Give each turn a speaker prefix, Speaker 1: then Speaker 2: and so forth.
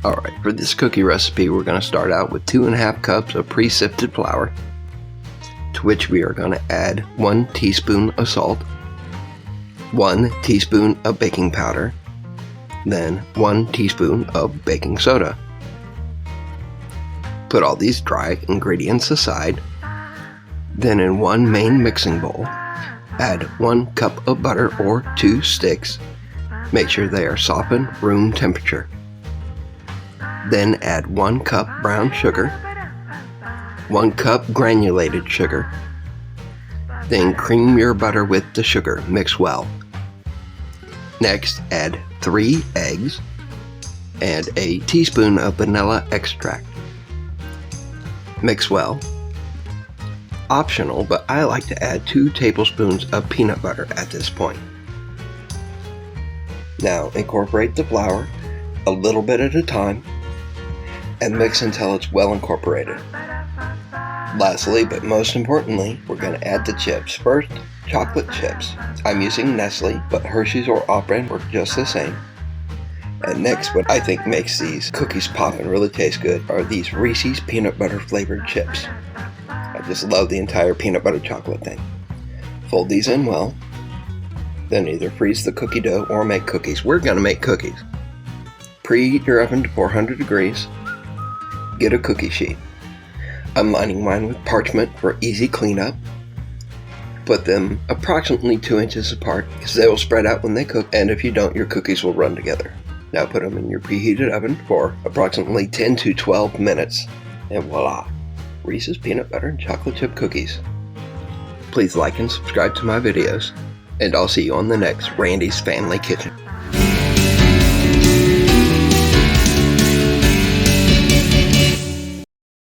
Speaker 1: Alright, for this cookie recipe we're going to start out with 2.5 cups of pre-sifted flour, to which we are going to add 1 teaspoon of salt, 1 teaspoon of baking powder, then 1 teaspoon of baking soda. Put all these dry ingredients aside. Then in one main mixing bowl, add 1 cup of butter or 2 sticks. Make sure they are softened room temperature. Then add 1 cup brown sugar, 1 cup granulated sugar. Then cream your butter with the sugar. Mix well. Next, add 3 eggs and a teaspoon of vanilla extract. Mix well. Optional, but I like to add 2 tablespoons of peanut butter at this point. Now incorporate the flour a little bit at a time and mix until it's well incorporated. Lastly, but most importantly, we're going to add the chips. First, chocolate chips. I'm using Nestle, but Hershey's or Off-Brand work just the same. And next, what I think makes these cookies pop and really taste good are these Reese's peanut butter flavored chips. I just love the entire peanut butter chocolate thing. Fold these in well, then either freeze the cookie dough or make cookies. We're going to make cookies. Preheat your oven to 400 degrees. Get a cookie sheet. I'm lining mine with parchment for easy cleanup. Put them approximately 2 inches apart because they will spread out when they cook, and if you don't, your cookies will run together. Now put them in your preheated oven for approximately 10 to 12 minutes, and voila, Reese's peanut butter and chocolate chip cookies. Please like and subscribe to my videos, and I'll see you on the next Randy's Family Kitchen.